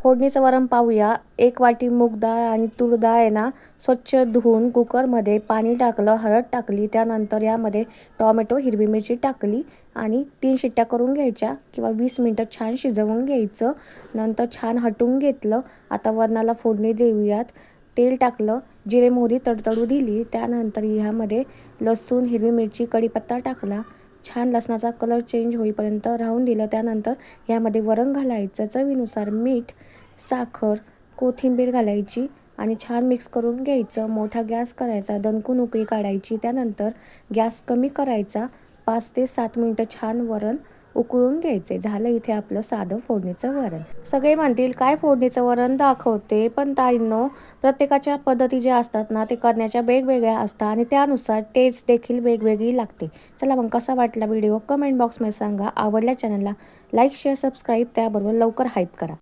फोडणीचं वरण पाहूया. 1 वाटी मूग डाळ आणि तूर डाळ आहे ना, स्वच्छ धुवून कुकरमध्ये पाणी टाकलं, हळद टाकली. त्यानंतर यामध्ये टोमॅटो, हिरवी मिरची टाकली आणि 3 शिट्ट्या करून घ्यायच्या किंवा 20 मिनटं छान शिजवून घ्यायचं. नंतर छान हटवून घेतलं. आता वरणाला फोडणी देऊयात. तेल टाकलं, जिरे मोहरी तडतडू दिली. त्यानंतर ह्यामध्ये लसूण, हिरवी मिरची, कढीपत्ता टाकला. छान लसणाचा कलर चेंज होईपर्यंत राहून दिलं. त्यानंतर यामध्ये वरण घालायचं, चवीनुसार मीठ, साखर, कोथिंबीर घालायची आणि छान मिक्स करून घ्यायचं. मोठा गॅस करायचा, दणकून उकळी काढायची. त्यानंतर गॅस कमी करायचा. 5 ते 7 मिनटं छान वरण उकळून घ्यायचे. झालं इथे आपलं साधं फोडणीचं वरण. सगळे म्हणतील काय फोडणीचं वरण दाखवते, पण ताईंनो, प्रत्येकाच्या पद्धती ज्या असतात ना, ते करण्याच्या वेगवेगळ्या असतात आणि त्यानुसार टेस्ट देखील वेगवेगळी लागते. चला मग कसा वाटला व्हिडिओ कमेंट बॉक्समध्ये सांगा. आवडल्या चॅनलला लाईक, शेअर, सबस्क्राईब, त्याबरोबर लवकर हाईप करा.